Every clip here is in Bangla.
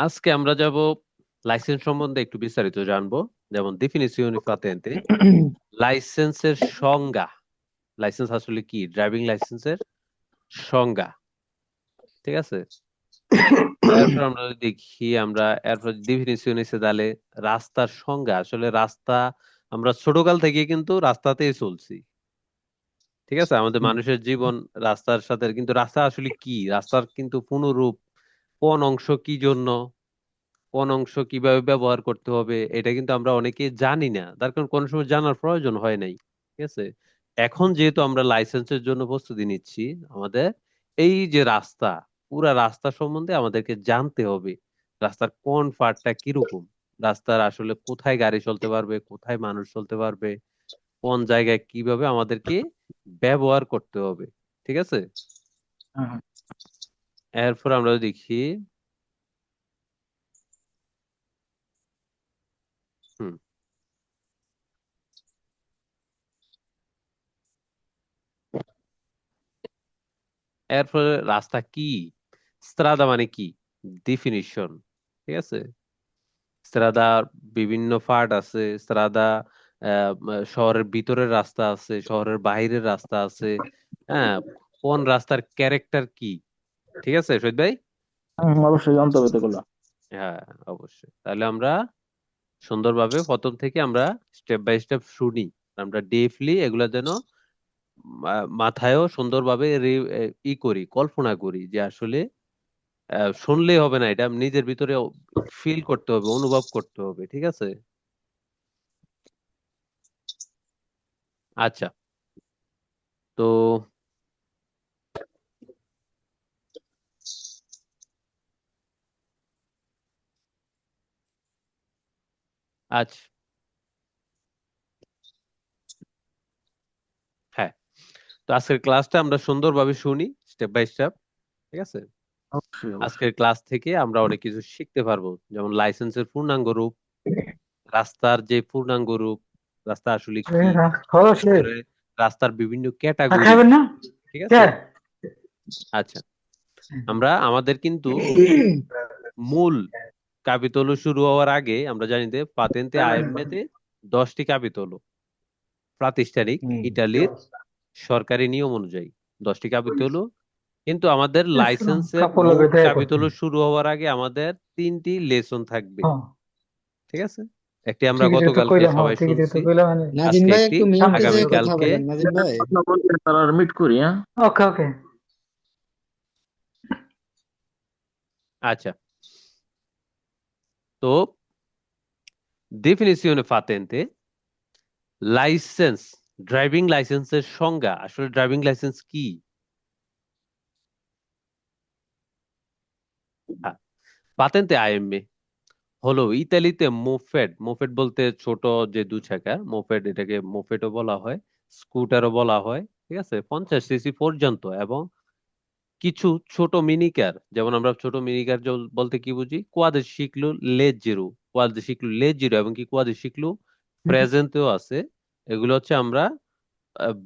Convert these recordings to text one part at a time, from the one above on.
আজকে আমরা যাব লাইসেন্স সম্বন্ধে একটু বিস্তারিত জানবো। যেমন ডিফিনিশন পাতেন্তে, লাইসেন্সের সংজ্ঞা, লাইসেন্স আসলে কি, ড্রাইভিং লাইসেন্সের সংজ্ঞা। ঠিক আছে, এরপর আমরা যদি দেখি, আমরা এরপর ডিফিনিশন এসে তাহলে রাস্তার সংজ্ঞা, আসলে রাস্তা আমরা ছোটকাল থেকে কিন্তু রাস্তাতেই চলছি। ঠিক আছে, আমাদের মানুষের জীবন রাস্তার সাথে, কিন্তু রাস্তা আসলে কি, রাস্তার কিন্তু পুনরূপ, কোন অংশ কি জন্য, কোন অংশ কিভাবে ব্যবহার করতে হবে, এটা কিন্তু আমরা অনেকে জানি না, তার কারণ কোনো সময় জানার প্রয়োজন হয় নাই। ঠিক আছে, এখন যেহেতু আমরা লাইসেন্সের জন্য প্রস্তুতি নিচ্ছি, আমাদের এই যে রাস্তা, পুরা রাস্তা সম্বন্ধে আমাদেরকে জানতে হবে। রাস্তার কোন পার্টটা কিরকম, রাস্তার আসলে কোথায় গাড়ি চলতে পারবে, কোথায় মানুষ চলতে পারবে, কোন জায়গায় কিভাবে আমাদেরকে ব্যবহার করতে হবে। ঠিক আছে, হুম। এরপর আমরা দেখি, হুম, এরপরে রাস্তা কি, স্ত্রাদা মানে কি, ডিফিনিশন। ঠিক আছে, স্ত্রাদার বিভিন্ন পার্ট আছে। স্ত্রাদা শহরের ভিতরের রাস্তা আছে, শহরের বাইরের রাস্তা আছে। হ্যাঁ, কোন রাস্তার ক্যারেক্টার কি। ঠিক আছে শহীদ ভাই। অবশ্যই অন্তর্ভুক্ত করলাম। হ্যাঁ, অবশ্যই, তাহলে আমরা সুন্দরভাবে প্রথম থেকে আমরা স্টেপ বাই স্টেপ শুনি, আমরা ডিপলি এগুলা যেন মাথায়ও সুন্দরভাবে করি, কল্পনা করি, যে আসলে শুনলেই হবে না, এটা নিজের ভিতরে ফিল করতে হবে, অনুভব করতে হবে। ঠিক আছে, আচ্ছা। তো আচ্ছা, হ্যাঁ, তো আজকের ক্লাসটা আমরা সুন্দরভাবে শুনি, স্টেপ বাই স্টেপ। ঠিক আছে, অবশ্যই অবশ্যই। আজকের ক্লাস থেকে আমরা অনেক কিছু শিখতে পারবো, যেমন লাইসেন্সের পূর্ণাঙ্গ রূপ, রাস্তার যে পূর্ণাঙ্গ রূপ, রাস্তা আসলে কি, শেষ। এরপরে রাস্তার বিভিন্ন আর ক্যাটাগরি। খাবেন না? ঠিক কে? আছে, আচ্ছা, আমরা আমাদের কিন্তু মূল কাপিতল শুরু হওয়ার আগে আমরা জানি যে পাতেন্তে আইএমএতে 10টি কাপিতল প্রাতিষ্ঠানিক, ইটালির সরকারি নিয়ম অনুযায়ী 10টি কাপিতল। কিন্তু আমাদের লাইসেন্সের কাপড় মূল বেঁধে করছি। কাপিতল শুরু হওয়ার আগে আমাদের 3টি লেসন থাকবে। হ্যাঁ, ঠিক আছে, একটি আমরা ঠিকই তো গতকালকে কইলাম, হ্যাঁ সবাই ঠিকই তো শুনছি, কইলাম আমি। নাজিম আজকে ভাই একটি, একটু মিউটে যেয়ে কথা আগামীকালকে। বলেন নাজিম ভাই। কথা বলতে তারা মিট করি, হ্যাঁ। ওকে ওকে। আচ্ছা, তো ডেফিনিশনে পাতেন্তে, লাইসেন্স, ড্রাইভিং লাইসেন্সের সংজ্ঞা, আসলে ড্রাইভিং লাইসেন্স কি। পাতেন্তে আইএমএ হলো ইতালিতে মোফেড, মোফেড বলতে ছোট যে দু চাকা মোফেড, এটাকে মোফেডও বলা হয়, স্কুটারও বলা হয়। ঠিক আছে, 50 সিসি পর্যন্ত, এবং কিছু ছোট মিনিকার, যেমন আমরা ছোট মিনিকার বলতে কি বুঝি, কোয়াদরিসিক্লো লেজ্জেরো, কোয়াদরিসিক্লো লেজ্জেরো, এবং কি কোয়াদরিসিক্লো প্রেজেন্টেও আছে। এগুলো হচ্ছে আমরা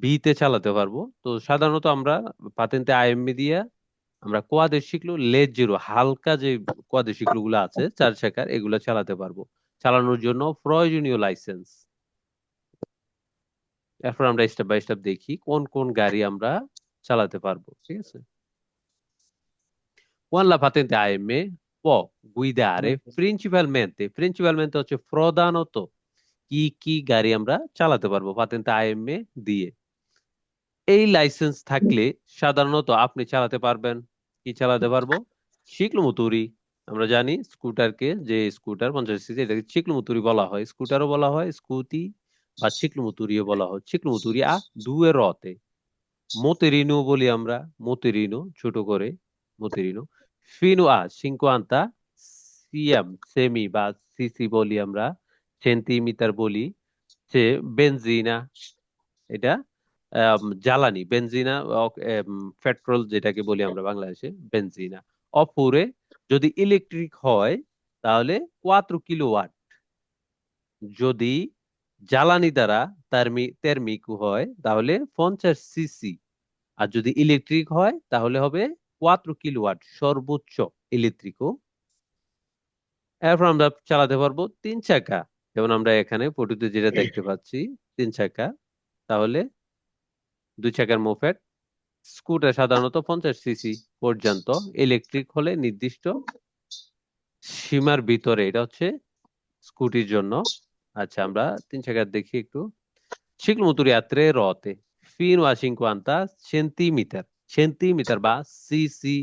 বিতে চালাতে পারবো। তো সাধারণত আমরা পাতেন্তে আইএমই দিয়ে আমরা কোয়াদরিসিক্লো লেজ্জেরো, হালকা যে কোয়াদরিসিক্লো গুলো আছে 4 চাকার, এগুলো চালাতে পারবো, চালানোর জন্য প্রয়োজনীয় লাইসেন্স। এরপর আমরা স্টেপ বাই স্টেপ দেখি কোন কোন গাড়ি আমরা চালাতে পারবো। ঠিক আছে, Con la patente AM può guidare principalmente, principalmente হচ্ছে প্রধানত কি কি গাড়ি আমরা চালাতে পারবো পাতেন্তে আইএম এ দিয়ে। এই লাইসেন্স থাকলে সাধারণত আপনি চালাতে পারবেন, কি চালাতে পারবো, শিক্লোমোতুরি। আমরা জানি স্কুটারকে, যে স্কুটার 50 সিসি, এটাকে চিক্লোমোতুরি বলা হয়, স্কুটারও বলা হয়, স্কুটি বা চিক্লোমোতুরিও বলা হয়। চিক্লোমোতুরি আ দুয়ে রতে, মোতেরিনো বলি আমরা, মোতেরিনো ছোট করে, মোতেরিনো। ফিনো আ সিনকোয়ান্তা, সিএম সেমি বা সিসি বলি আমরা, সেন্টিমিটার বলি। সে বেনজিনা, এটা জ্বালানি, বেনজিনা, পেট্রোল যেটাকে বলি আমরা বাংলাদেশে, বেনজিনা। অপুরে যদি ইলেকট্রিক হয় তাহলে 4 কিলোওয়াট, যদি জ্বালানি দ্বারা তেরমিক হয় তাহলে 50 সিসি, আর যদি ইলেকট্রিক হয় তাহলে হবে 4 কিলোওয়াট সর্বোচ্চ ইলেকট্রিকও। এরপর আমরা চালাতে পারবো 3 চাকা, যেমন আমরা এখানে ফটোতে যেটা দেখতে পাচ্ছি 3 চাকা। তাহলে 2 চাকার মোপেড। স্কুটার সাধারণত 50 সিসি পর্যন্ত, ইলেকট্রিক হলে নির্দিষ্ট সীমার ভিতরে, এটা হচ্ছে স্কুটির জন্য। আচ্ছা, আমরা 3 চাকার দেখি একটু। ciclomotori a 3 ruote fino a 50 centimetre, centimetre বা সিসি।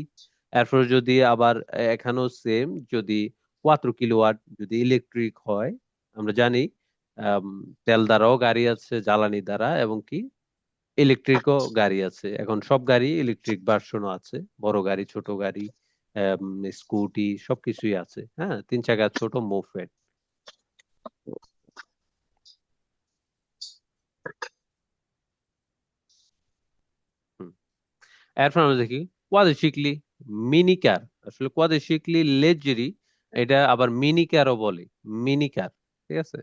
এরপর যদি আবার এখানেও সেম, যদি 4 কিলোওয়াট যদি ইলেকট্রিক হয়, আমরা জানি আম, তেল দ্বারাও গাড়ি আছে, জ্বালানি দ্বারা, এবং কি ইলেকট্রিকও গাড়ি আছে। এখন সব গাড়ি ইলেকট্রিক ভার্সনও আছে, বড় গাড়ি, ছোট গাড়ি, স্কুটি, সবকিছুই আছে। হ্যাঁ, 3 চাকা ছোট মোপেড। এরপর আমরা দেখি কোয়াড্রিসিক্লি মিনি কার। আসলে কোয়াড্রিসিক্লি লেজেরি, এটা আবার মিনি কারও বলে, মিনি কার। ঠিক আছে।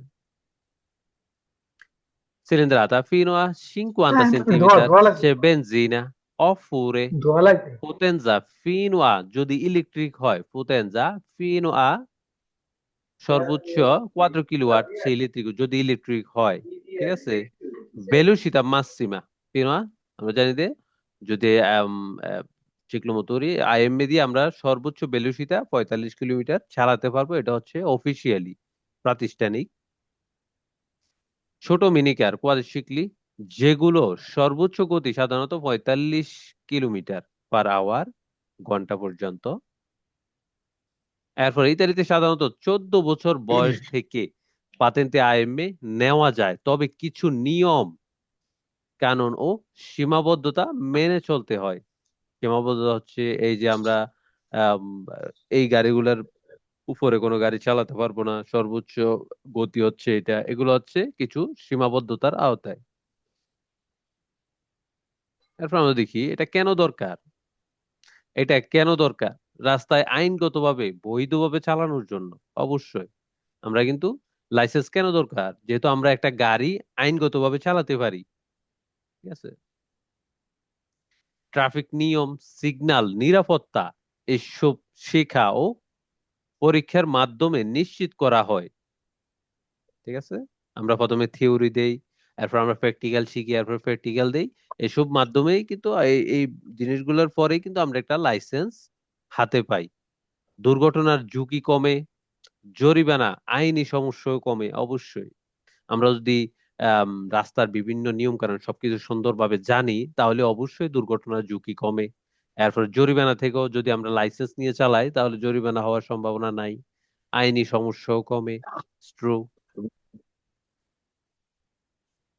cilindrata fino a 50 ধোয়া centimeter, ধোয়া লাগবে, c'è benzina oppure ধোয়া লাগবে। potenza fino a, যদি ইলেকট্রিক হয়, potenza fino a সর্বোচ্চ 4 কিলোওয়াট, সে ইলেকট্রিক যদি ইলেকট্রিক হয়। ঠিক আছে। velocità massima fino a, আমরা জানি যে যদি চিকলোমোটরি আইএমএ দিয়ে আমরা সর্বোচ্চ ভেলোসিটি 45 কিলোমিটার চালাতে পারবো, এটা হচ্ছে অফিসিয়ালি, প্রাতিষ্ঠানিক। ছোট মিনি কার কোয়াড্রিসিক্লি, যেগুলো সর্বোচ্চ গতি সাধারণত 45 কিলোমিটার/আওয়ার, ঘন্টা পর্যন্ত। এরপর ইতালিতে সাধারণত 14 বছর বয়স থেকে পাতেন্তে আইএমএ নেওয়া যায়, তবে কিছু নিয়ম কানুন ও সীমাবদ্ধতা মেনে চলতে হয়। সীমাবদ্ধতা হচ্ছে এই যে আমরা আম, এই গাড়িগুলোর উপরে কোনো গাড়ি চালাতে পারবো না, সর্বোচ্চ গতি হচ্ছে এটা, এগুলো হচ্ছে কিছু সীমাবদ্ধতার আওতায়। এরপর আমরা দেখি এটা কেন দরকার। এটা কেন দরকার? রাস্তায় আইনগতভাবে বৈধভাবে চালানোর জন্য। অবশ্যই আমরা কিন্তু লাইসেন্স কেন দরকার? যেহেতু আমরা একটা গাড়ি আইনগতভাবে চালাতে পারি। ঠিক আছে। ট্রাফিক নিয়ম, সিগন্যাল, নিরাপত্তা, এসব শেখা ও পরীক্ষার মাধ্যমে নিশ্চিত করা হয়। ঠিক আছে। আমরা প্রথমে থিওরি দেই, এরপর আমরা প্র্যাকটিক্যাল শিখি, এরপর প্র্যাকটিক্যাল দেই। এসব মাধ্যমেই কিন্তু এই জিনিসগুলোর পরেই কিন্তু আমরা একটা লাইসেন্স হাতে পাই। দুর্ঘটনার ঝুঁকি কমে, জরিমানা, আইনি সমস্যাও কমে। অবশ্যই আমরা যদি রাস্তার বিভিন্ন নিয়ম কানুন সবকিছু সুন্দরভাবে জানি, তাহলে অবশ্যই দুর্ঘটনার ঝুঁকি কমে। এরপর জরিমানা থেকেও যদি আমরা লাইসেন্স নিয়ে চালাই, তাহলে জরিমানা হওয়ার সম্ভাবনা নাই, আইনি সমস্যাও কমে। ট্রু।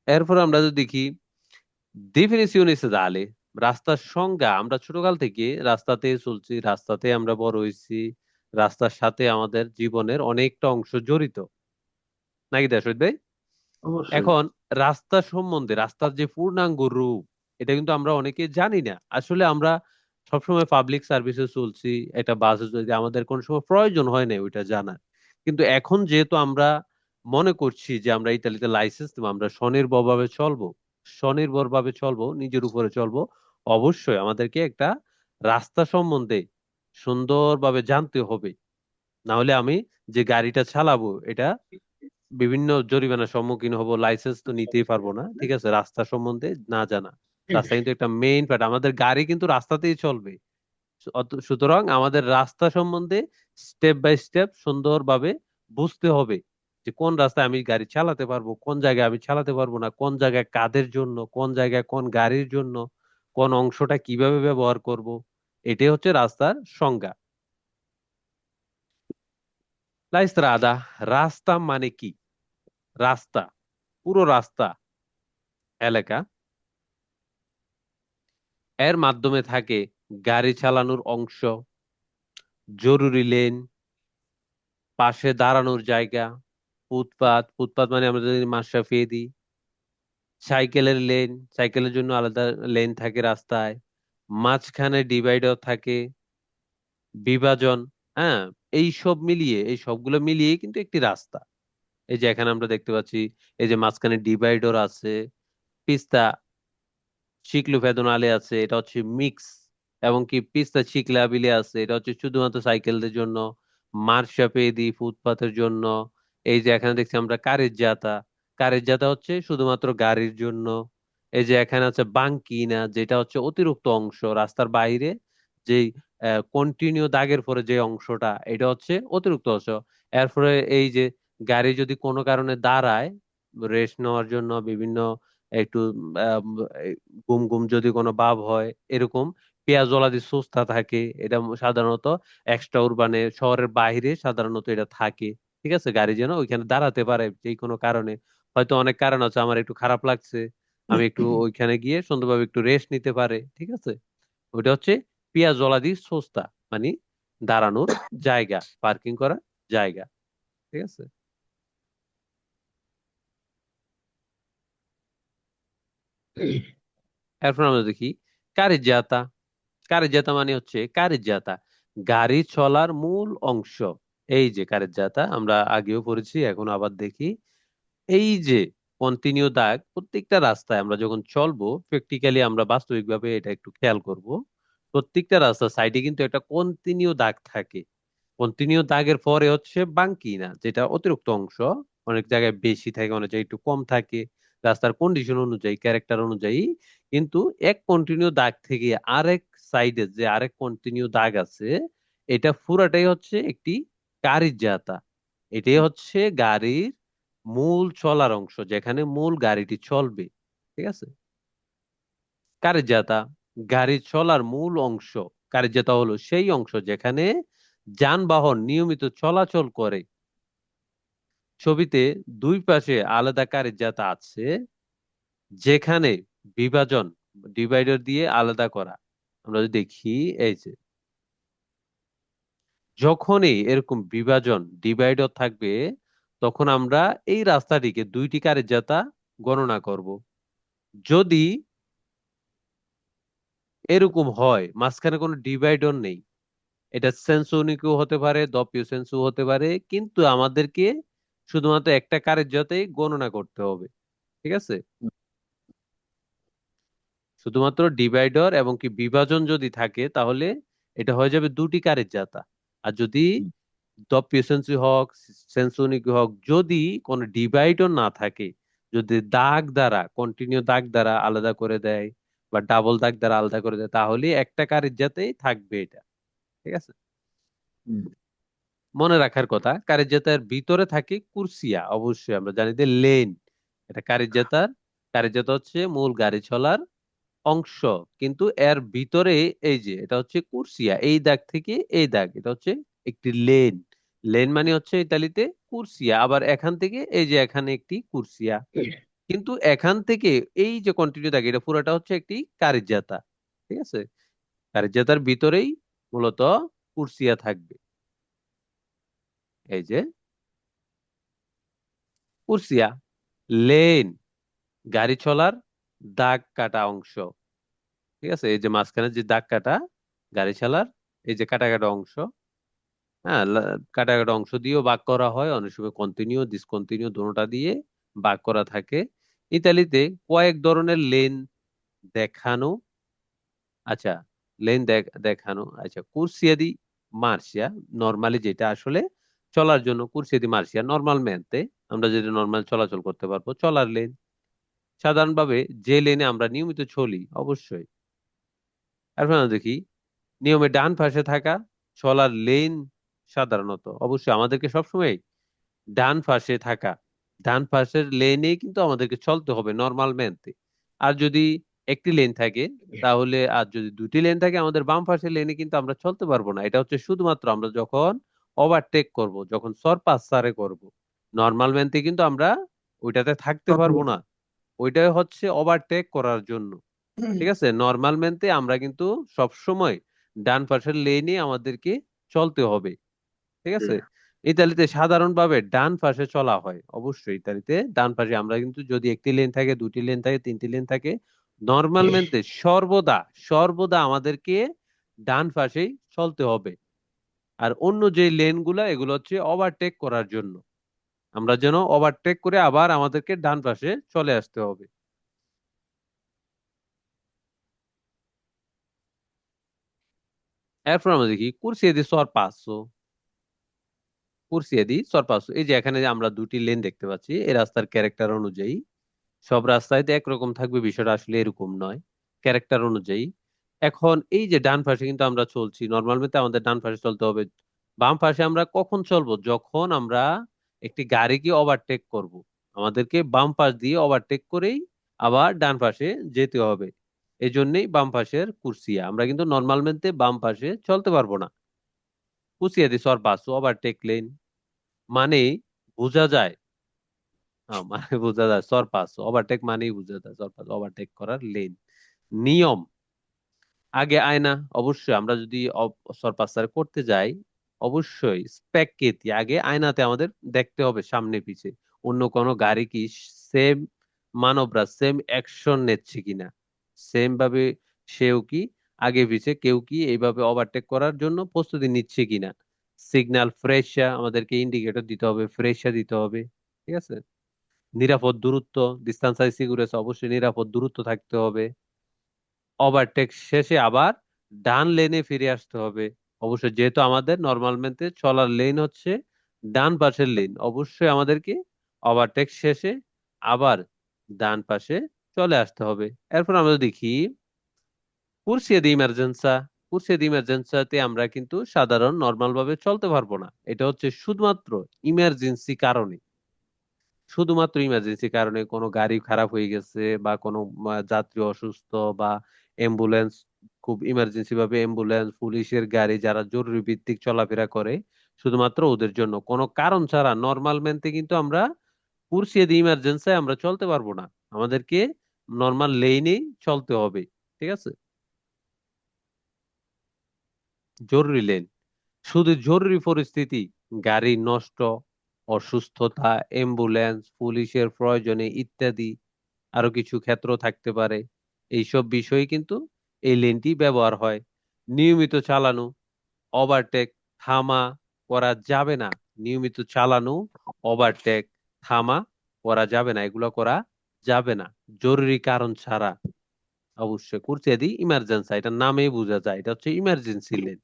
এরপর আমরা যদি দেখি ডিফিনিশন দালে, রাস্তার সংজ্ঞা। আমরা ছোটকাল থেকে রাস্তাতে চলছি, রাস্তাতে আমরা বড় হয়েছি, রাস্তার সাথে আমাদের জীবনের অনেকটা অংশ জড়িত, নাকি দেশ ভাই? অবশ্যই। এখন রাস্তা সম্বন্ধে, রাস্তার যে পূর্ণাঙ্গ রূপ, এটা কিন্তু আমরা অনেকে জানি না। আসলে আমরা সবসময় পাবলিক সার্ভিসে চলছি, এটা বাসে যদি আমাদের কোন সময় প্রয়োজন হয় না ওইটা জানার। কিন্তু এখন যেহেতু আমরা মনে করছি যে আমরা ইতালিতে লাইসেন্স নেবো, আমরা স্বনির্ভরভাবে চলবো, স্বনির্ভরভাবে চলবো, নিজের উপরে চলবো, অবশ্যই আমাদেরকে একটা রাস্তা সম্বন্ধে সুন্দরভাবে জানতে হবে। না হলে আমি যে গাড়িটা চালাবো, এটা বিভিন্ন জরিমানার সম্মুখীন হব, লাইসেন্স তো নিতেই পারবো না। ঠিক আছে, রাস্তা সম্বন্ধে না জানা। রাস্তা কিন্তু একটা মেইন পার্ট, আমাদের গাড়ি কিন্তু রাস্তাতেই চলবে। সুতরাং আমাদের রাস্তা সম্বন্ধে স্টেপ বাই স্টেপ সুন্দরভাবে বুঝতে হবে, যে কোন রাস্তায় আমি গাড়ি চালাতে পারবো, কোন জায়গায় আমি চালাতে পারবো না, কোন জায়গায় কাদের জন্য, কোন জায়গায় কোন গাড়ির জন্য, কোন অংশটা কিভাবে ব্যবহার করব। এটাই হচ্ছে রাস্তার সংজ্ঞা। লা স্ট্রাদা, রাস্তা মানে কি? রাস্তা, পুরো রাস্তা এলাকা, এর মাধ্যমে থাকে গাড়ি চালানোর অংশ, জরুরি লেন, পাশে দাঁড়ানোর জায়গা, ফুটপাত, ফুটপাত মানে আমরা যদি মাশরাফি দিই, সাইকেলের লেন, সাইকেলের জন্য আলাদা লেন থাকে রাস্তায়, মাঝখানে ডিভাইডার থাকে, বিভাজন। হ্যাঁ, এই সব মিলিয়ে, এই সবগুলো মিলিয়ে কিন্তু একটি রাস্তা। এই যে এখানে আমরা দেখতে পাচ্ছি, এই যে মাঝখানে ডিভাইডার আছে, পিস্তা শিকলু ফেদনালে আছে, এটা হচ্ছে মিক্স, এবং কি পিস্তা চিকলা বিলে আছে, এটা হচ্ছে শুধুমাত্র সাইকেলদের জন্য। মার্শাপেদি ফুটপাতের জন্য। এই যে এখানে দেখছি আমরা কারেজ্জাতা, কারেজ্জাতা হচ্ছে শুধুমাত্র গাড়ির জন্য। এই যে এখানে আছে বাঙ্কিনা, যেটা হচ্ছে অতিরিক্ত অংশ রাস্তার বাইরে, যেই কন্টিনিউ দাগের পরে যে অংশটা, এটা হচ্ছে অতিরিক্ত অংশ। এরপরে এই যে গাড়ি যদি কোনো কারণে দাঁড়ায় রেস্ট নেওয়ার জন্য, বিভিন্ন একটু আহ, এই গুম গুম যদি কোনো ভাব হয় এরকম, পেঁয়াজ জলাদি সস্তা থাকে। এটা সাধারণত এক্সট্রা উরবানে শহরের বাইরে সাধারণত এটা থাকে। ঠিক আছে, গাড়ি যেন ওইখানে দাঁড়াতে পারে যে কোনো কারণে। হয়তো অনেক কারণ আছে, আমার একটু খারাপ লাগছে, আমি একটু ওইখানে গিয়ে সুন্দরভাবে একটু রেস্ট নিতে পারে। ঠিক আছে, ওইটা হচ্ছে পিয়া জলাদি সস্তা, মানে দাঁড়ানোর জায়গা, পার্কিং করার জায়গা। ঠিক আছে, এরপর আমরা দেখি কারেজ্জাতা। কারেজ্জাতা মানে হচ্ছে কারেজ্জাতা, গাড়ি চলার মূল অংশ। এই যে কারেজ্জাতা আমরা আগেও পড়েছি, এখন আবার দেখি। এই যে কন্টিনিউ দাগ প্রত্যেকটা রাস্তায় আমরা যখন চলবো, প্র্যাকটিক্যালি আমরা বাস্তবিকভাবে এটা একটু খেয়াল করব, প্রত্যেকটা রাস্তার সাইডে কিন্তু একটা কন্টিনিউ দাগ থাকে। কন্টিনিউ দাগের পরে হচ্ছে বাঙ্কি না, যেটা অতিরিক্ত অংশ। অনেক জায়গায় বেশি থাকে, অনেক জায়গায় একটু কম থাকে, রাস্তার কন্ডিশন অনুযায়ী, ক্যারেক্টার অনুযায়ী। কিন্তু এক কন্টিনিউ দাগ থেকে আরেক সাইডে যে আরেক কন্টিনিউ দাগ আছে, এটা পুরাটাই হচ্ছে একটি গাড়ির যাতা। এটাই হচ্ছে গাড়ির মূল চলার অংশ, যেখানে মূল গাড়িটি চলবে। ঠিক আছে, কার্যতা, গাড়ি চলার মূল অংশ। কার্যতা হলো সেই অংশ যেখানে যানবাহন নিয়মিত চলাচল করে। ছবিতে দুই পাশে আলাদা কার্যতা আছে, যেখানে বিভাজন, ডিভাইডার দিয়ে আলাদা করা। আমরা যদি দেখি, এই যে যখনই এরকম বিভাজন ডিভাইডার থাকবে, তখন আমরা এই রাস্তাটিকে দুইটি কার্যতা গণনা করব। যদি এরকম হয় মাঝখানে কোনো ডিভাইডর নেই, এটা সেন্সোনিকও হতে পারে, দপীয় সেন্সও হতে পারে, কিন্তু আমাদেরকে শুধুমাত্র একটা কারের যাতেই গণনা করতে হবে। ঠিক আছে, শুধুমাত্র ডিভাইডর এবং কি বিভাজন যদি থাকে, তাহলে এটা হয়ে যাবে দুটি কারের জাতা। আর যদি দপীয় সেন্সি হোক, সেন্সোনিক হোক, যদি কোনো ডিভাইডর না থাকে, যদি দাগ দ্বারা, কন্টিনিউ দাগ দ্বারা আলাদা করে দেয় বা ডাবল দাগ দ্বারা আলাদা করে দেয়, তাহলে একটা কারের জাতেই থাকবে এটা। ঠিক আছে, মনে রাখার কথা, কারিজাতার ভিতরে থাকে কুরসিয়া, অবশ্যই আমরা জানি যে লেন। এটা কারিজাতার, কারিজাতা হচ্ছে মূল গাড়ি চলার অংশ, কিন্তু এর ভিতরে এই যে এটা হচ্ছে কুরসিয়া, এই দাগ থেকে এই দাগ, এটা হচ্ছে একটি লেন। লেন মানে হচ্ছে ইতালিতে কুরসিয়া। আবার এখান থেকে এই যে এখানে একটি কুরসিয়া, কিন্তু এখান থেকে এই যে কন্টিনিউ দাগ, এটা পুরোটা হচ্ছে একটি কারিজাতা। ঠিক আছে, কারিজাতার ভিতরেই মূলত কুরসিয়া থাকবে। এই যে কুরসিয়া, লেন, গাড়ি চলার দাগ কাটা অংশ। ঠিক আছে, এই যে মাঝখানে যে দাগ কাটা গাড়ি চালার, এই যে কাটা কাটা অংশ। হ্যাঁ, কাটা কাটা অংশ দিয়েও ভাগ করা হয়, অনেক সময় কন্টিনিউ ডিসকন্টিনিউ দুটোটা দিয়ে ভাগ করা থাকে। ইতালিতে কয়েক ধরনের লেন দেখানো, আচ্ছা, লেন দেখানো, আচ্ছা, কুরসিয়া দি মার্সিয়া, নর্মালি যেটা আসলে চলার জন্য কুরসিয়া দি মার্সিয়া, নর্মাল ম্যানতে আমরা যেটা নর্মাল চলাচল করতে পারবো, চলার লেন। সাধারণভাবে যে লেনে আমরা নিয়মিত চলি, অবশ্যই। এরপর আমরা দেখি নিয়মে ডান পাশে থাকা চলার লেন। সাধারণত অবশ্যই আমাদেরকে সবসময় ডান পাশে থাকা, ডান পাশের লেনে কিন্তু আমাদেরকে চলতে হবে নর্মাল মেনতে। আর যদি একটি লেন থাকে তাহলে, আর যদি দুটি লেন থাকে, আমাদের বাম পাশের লেনে কিন্তু আমরা চলতে পারবো না। এটা হচ্ছে শুধুমাত্র আমরা যখন ওভারটেক করব, যখন সরপাস সারে করব, নর্মাল মেনতে কিন্তু আমরা ওইটাতে থাকতে পারবো না। ওইটাই হচ্ছে ওভারটেক করার জন্য। ঠিক আছে, নর্মাল মেনতে আমরা কিন্তু সব সময় ডান পাশের লেনে আমাদেরকে চলতে হবে। ঠিক আছে, ইতালিতে সাধারণভাবে ডান পাশে চলা হয়। অবশ্যই ইতালিতে ডান পাশে, আমরা কিন্তু যদি একটি লেন থাকে, দুটি লেন থাকে, তিনটি লেন থাকে, নর্মাল মেনতে সর্বদা সর্বদা আমাদেরকে ডান পাশেই চলতে হবে। আর অন্য যে লেন গুলা, এগুলো হচ্ছে ওভারটেক করার জন্য, আমরা যেন ওভারটেক করে আবার আমাদেরকে ডান পাশে চলে আসতে হবে। এরপর আমরা দেখি কুরসিয়া দি সরপাসো। কুরসিয়াদি সরপাসো, এই যে এখানে যে আমরা দুটি লেন দেখতে পাচ্ছি, এই রাস্তার ক্যারেক্টার অনুযায়ী সব রাস্তায় তো একরকম থাকবে, বিষয়টা আসলে এরকম নয়, ক্যারেক্টার অনুযায়ী। এখন এই যে ডান পাশে কিন্তু আমরা চলছি, নর্মালmente আমাদের ডান পাশে চলতে হবে। বাম পাশে আমরা কখন চলবো? যখন আমরা একটি গাড়িকে ওভারটেক করব, আমাদেরকে বাম পাশ দিয়ে ওভারটেক করেই আবার ডান পাশে যেতে হবে। এই জন্যই বাম পাশের কুর্সিয়া, আমরা কিন্তু নর্মালmente বাম পাশে চলতে পারবো না। কুর্সিয়া দি সর পাসো ওভারটেক লেন মানে বোঝা যায়, মানে বোঝা যায় সর পাস ওভারটেক মানেই বোঝা যায় সর পাস ওভারটেক করার লেন। নিয়ম, আগে আয়না, অবশ্যই আমরা যদি সরপাসার করতে যাই, অবশ্যই স্পেককেতি আগে আয়নাতে আমাদের দেখতে হবে সামনে পিছে অন্য কোনো গাড়ি কি সেম মানবরা সেম অ্যাকশন নিচ্ছে কিনা, সেম ভাবে সেও কি আগে পিছে কেউ কি এইভাবে ওভারটেক করার জন্য প্রস্তুতি নিচ্ছে কিনা। সিগন্যাল ফ্রেশা আমাদেরকে ইন্ডিকেটর দিতে হবে, ফ্রেশা দিতে হবে। ঠিক আছে। নিরাপদ দূরত্ব, ডিস্টেন্স আই সিকিউরেন্স, অবশ্যই নিরাপদ দূরত্ব থাকতে হবে। ওভারটেক শেষে আবার ডান লেনে ফিরে আসতে হবে। অবশ্যই যেহেতু আমাদের নর্মালmente চলার লেন হচ্ছে ডান পাশের লেন, অবশ্যই আমাদেরকে ওভারটেক শেষে আবার ডান পাশে চলে আসতে হবে। এরপর আমরা দেখি কুরসিয়ে দি ইমার্জেন্সা। কুরসিয়ে দি ইমার্জেন্সাতে আমরা কিন্তু সাধারণ নর্মাল ভাবে চলতে পারবো না, এটা হচ্ছে শুধুমাত্র ইমার্জেন্সি কারণে। শুধুমাত্র ইমার্জেন্সি কারণে কোনো গাড়ি খারাপ হয়ে গেছে বা কোনো যাত্রী অসুস্থ বা অ্যাম্বুলেন্স, খুব ইমার্জেন্সি ভাবে অ্যাম্বুলেন্স, পুলিশের গাড়ি যারা জরুরি ভিত্তিক চলাফেরা করে, শুধুমাত্র ওদের জন্য কোনো কারণ ছাড়া নর্মাল মেনতে কিন্তু আমরা পুরসিয়ে দিয়ে ইমার্জেন্সি আমরা চলতে পারবো না, আমাদেরকে নর্মাল লেনেই চলতে হবে। ঠিক আছে। জরুরি লেন, শুধু জরুরি পরিস্থিতি, গাড়ি নষ্ট, অসুস্থতা, অ্যাম্বুলেন্স, পুলিশের প্রয়োজনে ইত্যাদি আরো কিছু ক্ষেত্র থাকতে পারে, এইসব বিষয়ে কিন্তু এই লেনটি ব্যবহার হয়। নিয়মিত চালানো, ওভারটেক, থামা করা যাবে না। নিয়মিত চালানো, ওভারটেক, থামা করা যাবে না, এগুলো করা যাবে না জরুরি কারণ ছাড়া। অবশ্যই করছে দি ইমার্জেন্সি, এটা নামেই বোঝা যায় এটা হচ্ছে ইমার্জেন্সি লেন।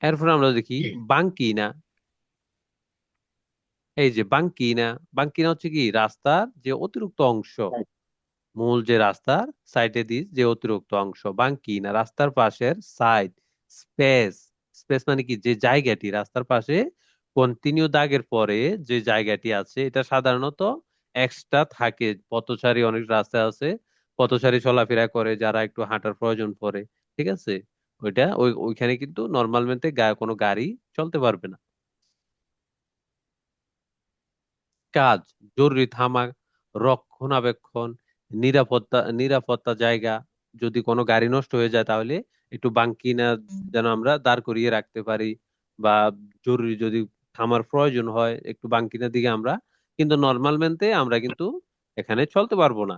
এরপর আমরা দেখি বাঙ্কিনা। এই যে বাঙ্কিনা, বাঙ্কিনা হচ্ছে কি রাস্তার যে অতিরিক্ত অংশ, মূল যে রাস্তার সাইডে দিয়ে যে অতিরিক্ত অংশ, বাঙ্কি না রাস্তার পাশের সাইড, স্পেস। স্পেস মানে কি যে জায়গাটি রাস্তার পাশে কন্টিনিউ দাগের পরে যে জায়গাটি আছে, এটা সাধারণত এক্সট্রা থাকে। পথচারী অনেক রাস্তা আছে, পথচারী চলাফেরা করে যারা একটু হাঁটার প্রয়োজন পড়ে, ঠিক আছে, ওইটা ওইখানে কিন্তু নর্মালmente কোনো গাড়ি চলতে পারবে না। কাজ, জরুরি থামা, রক্ষণাবেক্ষণ, নিরাপত্তা নিরাপত্তা জায়গা, যদি কোনো গাড়ি নষ্ট হয়ে যায় তাহলে একটু বাঙ্কি না যেন আমরা দাঁড় করিয়ে রাখতে পারি, বা জরুরি যদি থামার প্রয়োজন হয় একটু বাঙ্কিনার দিকে আমরা, কিন্তু নর্মাল মেনতে আমরা কিন্তু এখানে চলতে পারবো না।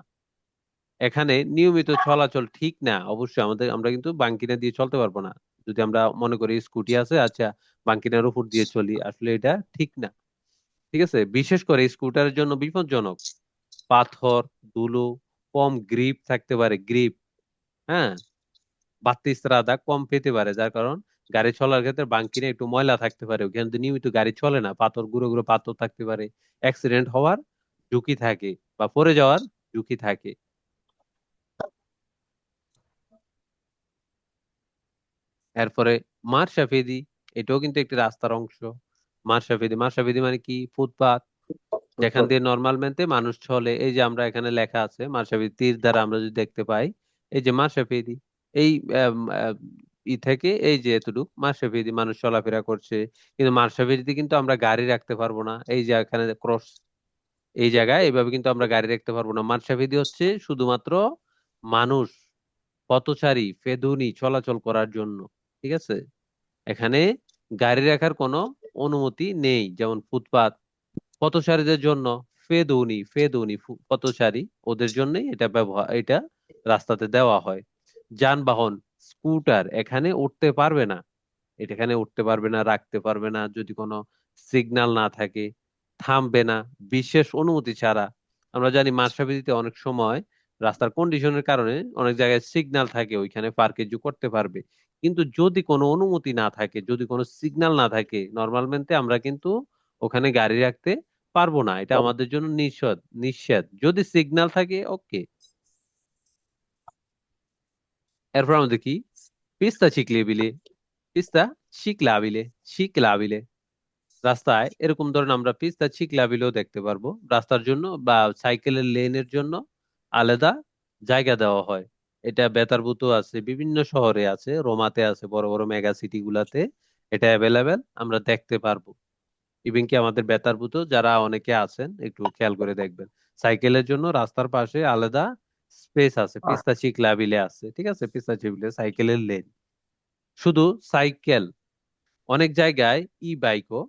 এখানে নিয়মিত চলাচল ঠিক না, অবশ্যই আমরা কিন্তু বাঙ্কিনা দিয়ে চলতে পারবো না। যদি আমরা মনে করি স্কুটি আছে, আচ্ছা বাঙ্কিনার উপর দিয়ে চলি, আসলে এটা ঠিক না। ঠিক আছে, বিশেষ করে স্কুটারের জন্য বিপজ্জনক। পাথর, ধুলো, কম গ্রিপ থাকতে পারে, গ্রিপ, হ্যাঁ, বাত্তিস্রাদা কম পেতে পারে, যার কারণ গাড়ি চলার ক্ষেত্রে বাঙ্কিরে একটু ময়লা থাকতে পারে, ওখানে তো নিয়মিত গাড়ি চলে না, পাথর গুঁড়ো গুঁড়ো পাথর থাকতে পারে, অ্যাক্সিডেন্ট হওয়ার ঝুঁকি থাকে বা পড়ে যাওয়ার ঝুঁকি থাকে। এরপরে মার্শাফেদি, এটাও কিন্তু একটি রাস্তার অংশ। মার্শাফেদি, মার্শাফেদি মানে কি ফুটপাত, যেখান দিয়ে নর্মাল মেনতে মানুষ চলে। এই যে আমরা এখানে লেখা আছে মার্শাবিদি তীর দ্বারা আমরা যদি দেখতে পাই, এই যে মার্শাবিদি, এই আম, আম, ই থেকে এই যে এতটুকু মার্শাবিদি মানুষ চলাফেরা করছে, কিন্তু মার্শাবিদিতে কিন্তু আমরা গাড়ি রাখতে পারবো না। এই যে এখানে ক্রস, এই জায়গায় এইভাবে কিন্তু আমরা গাড়ি রাখতে পারবো না। মার্শাবিদি হচ্ছে শুধুমাত্র মানুষ, পথচারী, পেদুনি চলাচল করার জন্য। ঠিক আছে, এখানে গাড়ি রাখার কোনো অনুমতি নেই। যেমন ফুটপাত পথচারীদের জন্য, ফেদৌনি ফেদৌনি পথচারী, ওদের জন্যই এটা ব্যবহার, এটা রাস্তাতে দেওয়া হয়। যানবাহন, স্কুটার এখানে উঠতে পারবে না, এটা এখানে উঠতে পারবে না, রাখতে পারবে না যদি কোনো সিগন্যাল না থাকে, থামবে না বিশেষ অনুমতি ছাড়া। আমরা জানি মাঝরাতে অনেক সময় রাস্তার কন্ডিশনের কারণে অনেক জায়গায় সিগন্যাল থাকে, ওইখানে পার্কেজ করতে পারবে, কিন্তু যদি কোনো অনুমতি না থাকে, যদি কোনো সিগন্যাল না থাকে, নর্মালmente আমরা কিন্তু ওখানে গাড়ি রাখতে পারবো না। এটা আমাদের জন্য নিষেধ নিষেধ। যদি সিগন্যাল থাকে ওকে। এরপর আমাদের কি, পিস্তা চিকলিবিলি, পিস্তা শিকলাবিলে, শিকলাবিলে। রাস্তায় এরকম ধরনের আমরা পিস্তা চিকলাবিলেও দেখতে পারবো। রাস্তার জন্য বা সাইকেলের লেনের জন্য আলাদা জায়গা দেওয়া হয়। এটা বেতারবুতো আছে, বিভিন্ন শহরে আছে, রোমাতে আছে, বড় বড় মেগা সিটি গুলাতে এটা অ্যাভেলেবেল, আমরা দেখতে পারবো। ইভেন কি আমাদের বেতারবুতো যারা অনেকে আছেন একটু খেয়াল করে দেখবেন, সাইকেলের জন্য রাস্তার পাশে আলাদা স্পেস আছে, পিস্তা চিকলাবিলে আছে, ঠিক আছে, পিস্তা চিকলাবিলে সাইকেলের লেন। শুধু সাইকেল, অনেক জায়গায় ই বাইকও,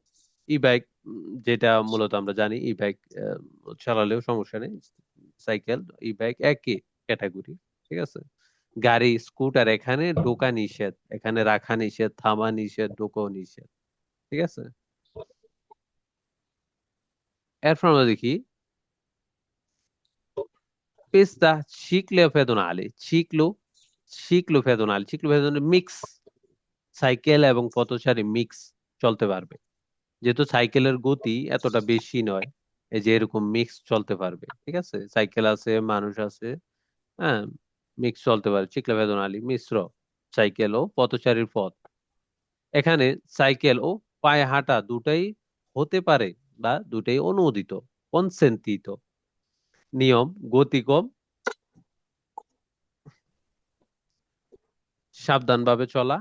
ই বাইক যেটা মূলত আমরা জানি ই বাইক চালালেও সমস্যা নেই, সাইকেল ই বাইক একই ক্যাটাগরি, ঠিক আছে। গাড়ি স্কুটার এখানে ঢোকা নিষেধ, এখানে রাখা নিষেধ, থামা নিষেধ, ঢোকাও নিষেধ, ঠিক আছে। এরপর আমরা দেখি পেস্তা শিকলে ফেদনালি, শিকলো, শিকলো ফেদনালি, শিকলো ফেদনালি মিক্স, সাইকেল এবং পথচারী মিক্স চলতে পারবে, যেহেতু সাইকেলের গতি এতটা বেশি নয়, এই যে এরকম মিক্স চলতে পারবে, ঠিক আছে। সাইকেল আছে, মানুষ আছে, হ্যাঁ, মিক্স চলতে পারে। চিকলা বেদনালী মিশ্র সাইকেল ও পথচারীর পথ। এখানে সাইকেল ও পায়ে হাঁটা দুটাই হতে পারে বা দুটাই অনুমোদিত, কনসেন্টিত। নিয়ম, গতি কম, সাবধানভাবে চলা,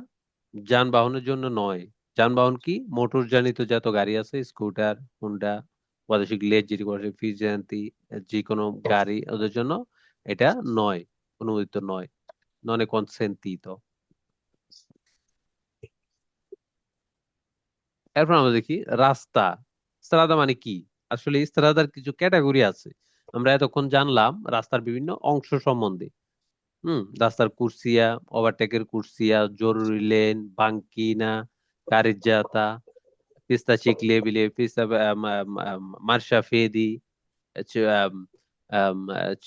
যানবাহনের জন্য নয়। যানবাহন কি, মোটর চালিত যত গাড়ি আছে, স্কুটার, হুন্ডা, কোয়াড্রিসিক্লেট, যেটি ফিজেন্তি, যে কোনো গাড়ি ওদের জন্য এটা নয়, অনুমোদিত নয়, নন কনসেন্টিত। এরপর আমরা দেখি রাস্তা। স্ত্রাদা মানে কি? আসলে স্ত্রাদার কিছু ক্যাটাগরি আছে। আমরা এতক্ষণ জানলাম রাস্তার বিভিন্ন অংশ সম্বন্ধে। রাস্তার কুর্সিয়া, ওভারটেকের কুর্সিয়া, জরুরি লেন, বাঙ্কিনা, কারিজ্জাতা, পিস্তা চিকলেবিলে, পিস্তা মার্শা ফেদি,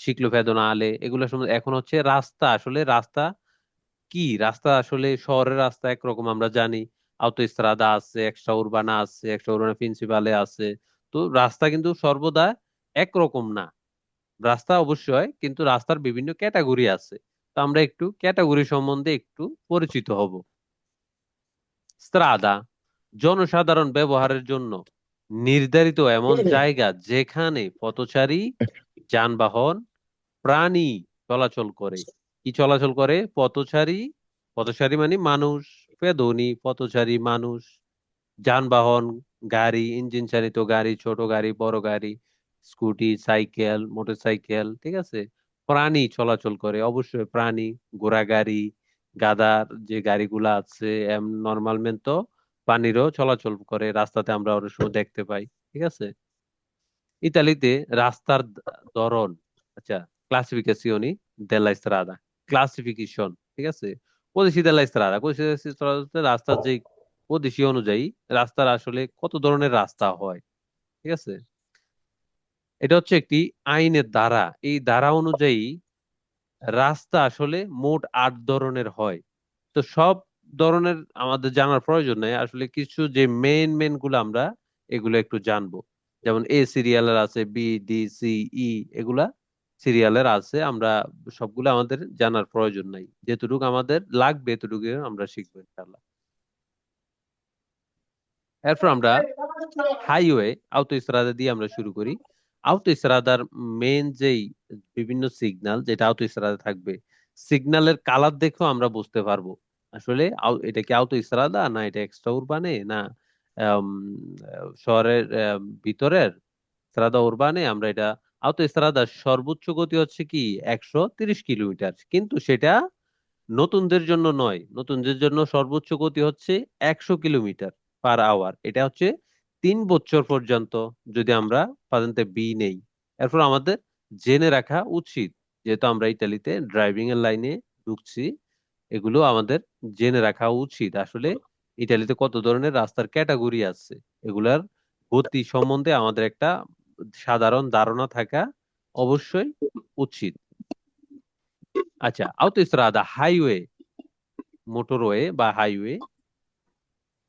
শিকলো ফেদনালে, এগুলো সম্বন্ধে। এখন হচ্ছে রাস্তা, আসলে রাস্তা কি, রাস্তা আসলে শহরের রাস্তা একরকম আমরা জানি, আউটোস্ট্রাদা আছে, এক্সট্রা উরবানা আছে, এক্সট্রা উরবানা প্রিন্সিপালে আছে। তো রাস্তা কিন্তু সর্বদা একরকম না, রাস্তা অবশ্যই, কিন্তু রাস্তার বিভিন্ন ক্যাটাগরি আছে। তো আমরা একটু ক্যাটাগরি সম্বন্ধে একটু পরিচিত হব। স্ত্রাদা, জনসাধারণ ব্যবহারের জন্য নির্ধারিত এমন জায়গা যেখানে পথচারী, যানবাহন, প্রাণী চলাচল করে। কি চলাচল করে? পথচারী, পথচারী মানে মানুষ, পেদনী পথচারী মানুষ, যানবাহন, গাড়ি, ইঞ্জিন চালিত গাড়ি, ছোট গাড়ি, বড় গাড়ি, স্কুটি, সাইকেল, মোটরসাইকেল, ঠিক আছে। প্রাণী চলাচল করে, অবশ্যই প্রাণী, ঘোড়া গাড়ি, গাদার যে গাড়িগুলা আছে, নর্মালমেন্ট তো পানিরও চলাচল করে, রাস্তাতে আমরা অনেক সময় দেখতে পাই, ঠিক আছে। ইতালিতে রাস্তার ধরন, আচ্ছা, ক্লাসিফিকেশিওনি দেলা স্ত্রাদা, ক্লাসিফিকেশন, ঠিক আছে। কদিসি দেলা স্ত্রাদা, কদিসি স্ত্রাদা হচ্ছে রাস্তার যে কদিসি অনুযায়ী রাস্তার আসলে কত ধরনের রাস্তা হয়, ঠিক আছে। এটা হচ্ছে একটি আইনের ধারা, এই ধারা অনুযায়ী রাস্তা আসলে মোট 8 ধরনের হয়। তো সব ধরনের আমাদের জানার প্রয়োজন নেই, আসলে কিছু যে মেন মেন গুলো আমরা এগুলো একটু জানবো। যেমন এ সিরিয়ালের আছে, বি, ডি, সি, ই, এগুলা সিরিয়ালের আছে, আমরা সবগুলো আমাদের জানার প্রয়োজন নাই, যেটুকু আমাদের লাগবে এতটুকু আমরা শিখবো ইনশাআল্লাহ। এরপর আমরা হাইওয়ে, আউতো ইস্তারাদা দিয়ে আমরা শুরু করি। আউতো ইস্তারাদার মেন যেই বিভিন্ন সিগন্যাল যেটা আউতো ইস্তারাদা থাকবে, সিগন্যালের কালার দেখেও আমরা বুঝতে পারবো আসলে এটা কি আউতো ইস্তারাদা না এটা এক্সট্রা উরবানে না আম, শহরের ভিতরের ইস্তারাদা উরবানে। আমরা এটা আউতো ইস্তারাদার সর্বোচ্চ গতি হচ্ছে কি 130 কিলোমিটার, কিন্তু সেটা নতুনদের জন্য নয়, নতুনদের জন্য সর্বোচ্চ গতি হচ্ছে 100 কিলোমিটার পার আওয়ার। এটা হচ্ছে 3 বছর পর্যন্ত যদি আমরা পাতেন্তে বি নেই। এরপর আমাদের জেনে রাখা উচিত, যেহেতু আমরা ইতালিতে ড্রাইভিং এর লাইনে ঢুকছি, এগুলো আমাদের জেনে রাখা উচিত। আসলে ইতালিতে কত ধরনের রাস্তার ক্যাটাগরি আছে, এগুলার গতি সম্বন্ধে আমাদের একটা সাধারণ ধারণা থাকা অবশ্যই উচিত। আচ্ছা, autostrada, হাইওয়ে, মোটরওয়ে বা হাইওয়ে,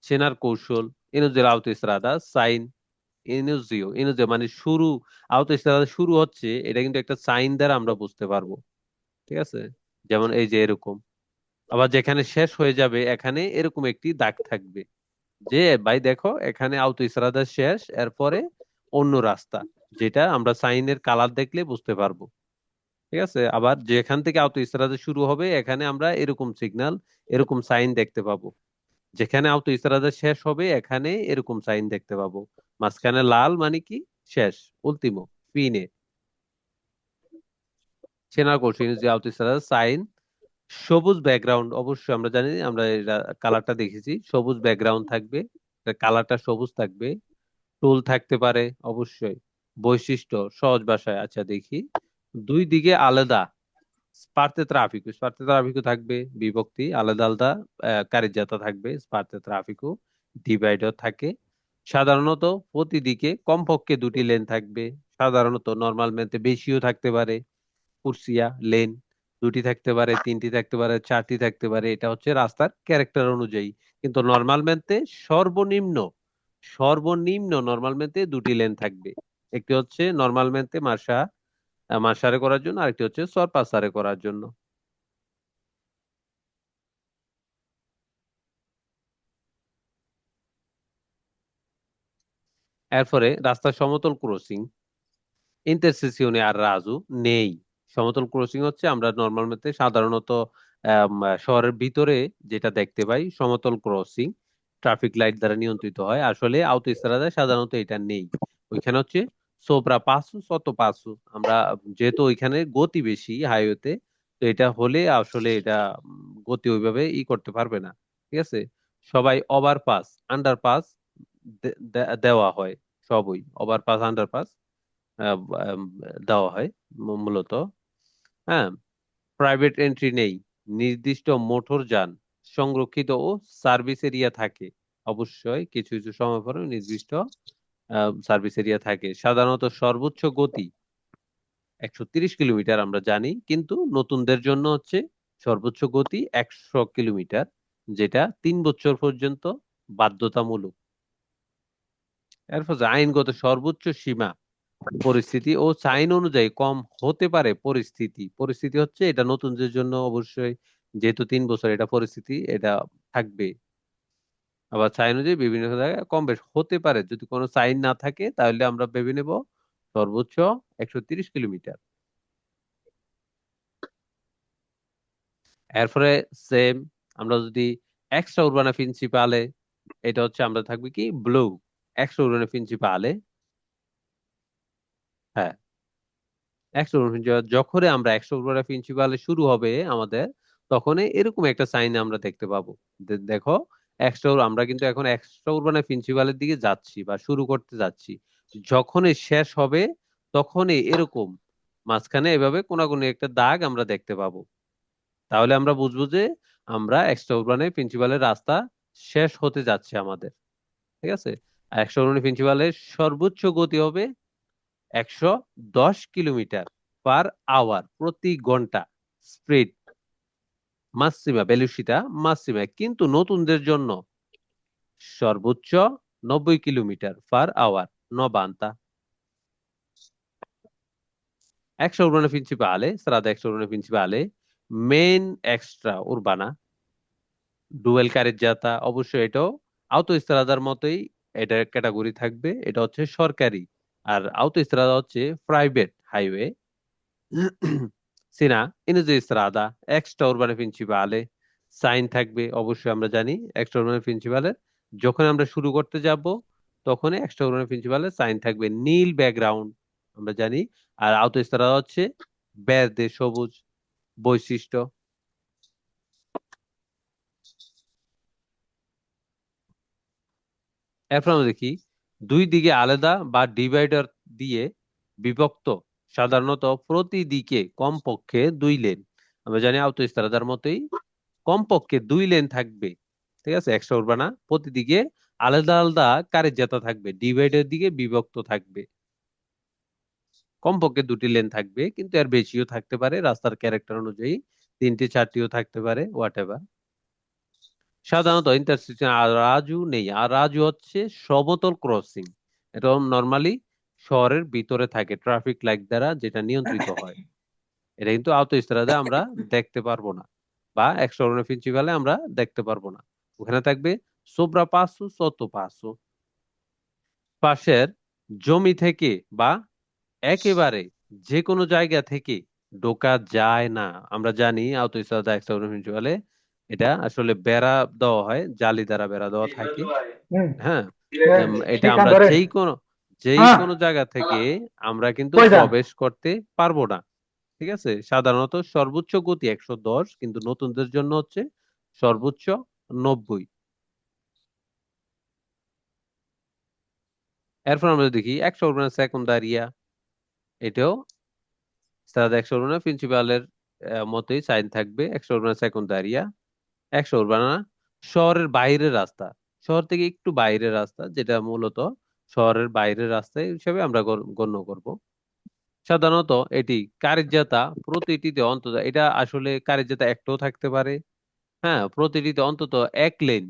চেনার কৌশল, ইনুজের autoestrada, সাইন, ইনুজিও মানে শুরু, autoestrada শুরু হচ্ছে, এটা কিন্তু একটা সাইন দ্বারা আমরা বুঝতে পারবো। ঠিক আছে, যেমন এই যে এরকম। আবার যেখানে শেষ হয়ে যাবে এখানে এরকম একটি দাগ থাকবে, যে ভাই দেখো এখানে autoestrada শেষ, এরপরে অন্য রাস্তা, যেটা আমরা সাইনের কালার দেখলে বুঝতে পারবো। ঠিক আছে, আবার যেখান থেকে autoestrada শুরু হবে এখানে আমরা এরকম সিগন্যাল, এরকম সাইন দেখতে পাবো। যেখানে autoestrada শেষ হবে এখানে এরকম সাইন দেখতে পাবো। মাঝখানে লাল মানে কি, শেষ, উল্টিমো, ফিনে। চেনার কৌশল যে autoestrada সাইন, সবুজ ব্যাকগ্রাউন্ড, অবশ্যই আমরা জানি, আমরা কালারটা দেখেছি, সবুজ ব্যাকগ্রাউন্ড থাকবে, কালারটা সবুজ থাকবে। টুল থাকতে পারে অবশ্যই। বৈশিষ্ট্য সহজ ভাষায়, আচ্ছা দেখি। দুই দিকে আলাদা, স্পার্তে ট্রাফিকও থাকবে, বিভক্তি আলাদা আলাদা, কারিজাতা থাকবে, স্পার্তে ট্রাফিকও, ডিভাইডার থাকে। সাধারণত প্রতিদিকে কমপক্ষে দুটি লেন থাকবে, সাধারণত নর্মালmente বেশিও থাকতে পারে। কুর্সিয়া লেন দুটি থাকতে পারে, তিনটি থাকতে পারে, চারটি থাকতে পারে, এটা হচ্ছে রাস্তার ক্যারেক্টার অনুযায়ী। কিন্তু নর্মালmente সর্বনিম্ন, নর্মালmente দুটি লেন থাকবে। একটি হচ্ছে নর্মালmente মার্শারে করার জন্য, আরেকটি হচ্ছে সরপাসারে করার জন্য। এরপরে রাস্তার সমতল ক্রসিং, ইন্টারসেকশনে আর রাজু নেই। সমতল ক্রসিং হচ্ছে আমরা নর্মালmente সাধারণত শহরের ভিতরে যেটা দেখতে পাই, সমতল ক্রসিং ট্রাফিক লাইট দ্বারা নিয়ন্ত্রিত হয়, আসলে autoestrada সাধারণত এটা নেই। ওইখানে হচ্ছে সোব্রা পাসু সত পাসু, আমরা যেহেতু ওইখানে গতি বেশি হাইওয়েতে, তো এটা হলে আসলে এটা গতি ওইভাবে করতে পারবে না। ঠিক আছে, সবাই ওভারপাস আন্ডারপাস দেওয়া হয়, সবই ওভারপাস আন্ডারপাস আহ, আম, দেওয়া হয় মূলত। হ্যাঁ, প্রাইভেট এন্ট্রি নেই। নির্দিষ্ট মোটর যান সংরক্ষিত ও সার্ভিস এরিয়া থাকে, অবশ্যই কিছু কিছু সময় পরে নির্দিষ্ট সার্ভিস এরিয়া থাকে। সাধারণত সর্বোচ্চ গতি 130 কিলোমিটার আমরা জানি, কিন্তু নতুনদের জন্য হচ্ছে সর্বোচ্চ গতি 100 কিলোমিটার, যেটা 3 বছর পর্যন্ত বাধ্যতামূলক। এরপর আইনগত সর্বোচ্চ সীমা, পরিস্থিতি ও সাইন অনুযায়ী কম হতে পারে। পরিস্থিতি, হচ্ছে এটা নতুনদের জন্য অবশ্যই, যেহেতু 3 বছর, এটা পরিস্থিতি, এটা থাকবে। আবার সাইন অনুযায়ী বিভিন্ন জায়গায় কম বেশ হতে পারে, যদি কোনো সাইন না থাকে তাহলে আমরা ভেবে নেব সর্বোচ্চ 130 কিলোমিটার। এরপরে সেম, আমরা যদি এক্সট্রা উরবানা প্রিন্সিপালে, এটা হচ্ছে আমরা থাকবে কি ব্লু, এক্সট্রা উরবানা প্রিন্সিপালে। হ্যাঁ, যখন আমরা এক্সট্রা প্রিন্সিপালে শুরু হবে আমাদের, তখন এরকম একটা সাইন আমরা দেখতে পাবো। দেখো, আমরা কিন্তু এখন এক্সট্রা উরবানা প্রিন্সিপালের দিকে যাচ্ছি বা শুরু করতে যাচ্ছি। যখনই শেষ হবে তখনই এরকম মাঝখানে এভাবে কোনাকুনি একটা দাগ আমরা দেখতে পাবো। তাহলে আমরা বুঝবো যে আমরা এক্সট্রা উরবানা প্রিন্সিপালের রাস্তা শেষ হতে যাচ্ছে আমাদের। ঠিক আছে, আর এক্সট্রা উরবানা প্রিন্সিপালের সর্বোচ্চ গতি হবে 110 কিলোমিটার পার আওয়ার, প্রতি ঘন্টা। স্পিড মাসিমা, ভেলোসিটা মাসিমা, কিন্তু নতুনদের জন্য সর্বোচ্চ 90 কিলোমিটার পার আওয়ার, নবান্তা। এক্সট্রা উরবানা প্রিন্সিপালে, স্ট্রাদা এক্সট্রা উরবানা প্রিন্সিপালে, মেইন এক্সট্রা উরবানা, ডুয়েল কারেজ্জাতা, অবশ্যই এটাও আউতো স্ট্রাদার মতোই, এটা ক্যাটাগরি থাকবে, এটা হচ্ছে সরকারি। আর আউতো স্ট্রাদা হচ্ছে প্রাইভেট হাইওয়ে। সিনা ইনুজিস্ত্রাদা এক্সট্রা উরবানে প্রিন্সিপালে, সাইন থাকবে, অবশ্যই আমরা জানি এক্সট্রা উরবানে প্রিন্সিপালে যখন আমরা শুরু করতে যাব তখন এক্সট্রা উরবানে প্রিন্সিপালে সাইন থাকবে, নীল ব্যাকগ্রাউন্ড আমরা জানি। আর আউতোস্তারা হচ্ছে বের্দে, সবুজ। বৈশিষ্ট্য, এরপর আমরা দেখি দুই দিকে আলাদা বা ডিভাইডার দিয়ে বিভক্ত, সাধারণত প্রতি দিকে কমপক্ষে দুই লেন। আমরা জানি আউতোস্তারাদার মতোই কমপক্ষে দুই লেন থাকবে। ঠিক আছে, এক্সট্রা উরবানা প্রতিদিকে আলাদা আলাদা কারের থাকবে, ডিভাইডের দিকে বিভক্ত থাকবে। কমপক্ষে দুটি লেন থাকবে, কিন্তু এর বেশিও থাকতে পারে রাস্তার ক্যারেক্টার অনুযায়ী, তিনটি চারটিও থাকতে পারে, হোয়াট এভার। সাধারণত ইন্টারসেকশন আর রাজু নেই। আর রাজু হচ্ছে সমতল ক্রসিং। এটা নর্মালি শহরের ভিতরে থাকে ট্রাফিক লাইট দ্বারা, যেটা নিয়ন্ত্রিত হয়। এটা কিন্তু আওতোস্ত্রাদে আমরা দেখতে পারবো না, বা এক্সট্রাঅর্ডিনারি প্রিন্সিপালে আমরা দেখতে পারবো না। ওখানে থাকবে সোব্রা পাসো সতো পাসো। পাশের জমি থেকে বা একেবারে যে কোনো জায়গা থেকে ঢোকা যায় না। আমরা জানি আওতোস্ত্রাদা এক্সট্রাঅর্ডিনারি প্রিন্সিপালে এটা আসলে বেড়া দেওয়া হয়, জালি দ্বারা বেড়া দেওয়া থাকে। হুম, হ্যাঁ। এটা ঠিক আমরা ধরে যেই হ্যাঁ কোনো জায়গা থেকে আমরা কিন্তু কই যান প্রবেশ করতে পারবো না। ঠিক আছে, সাধারণত সর্বোচ্চ গতি 110, কিন্তু নতুনদের জন্য হচ্ছে সর্বোচ্চ 90। এরপর আমরা দেখি একশো উর্বানা সেকুন্দারিয়া। এটাও স্টাদা একশো উর্বানা প্রিন্সিপালের মতোই সাইন থাকবে। একশো উর্বানা সেকুন্দারিয়া, একশো উর্বানা শহরের বাইরের রাস্তা, শহর থেকে একটু বাইরের রাস্তা, যেটা মূলত শহরের বাইরের রাস্তা হিসেবে আমরা গণ্য করব। সাধারণত এটি কারিজ্জাতা প্রতিটিতে অন্তত, এটা আসলে কারিজ্জাতা একটাও থাকতে পারে। হ্যাঁ, প্রতিটিতে অন্তত এক লেন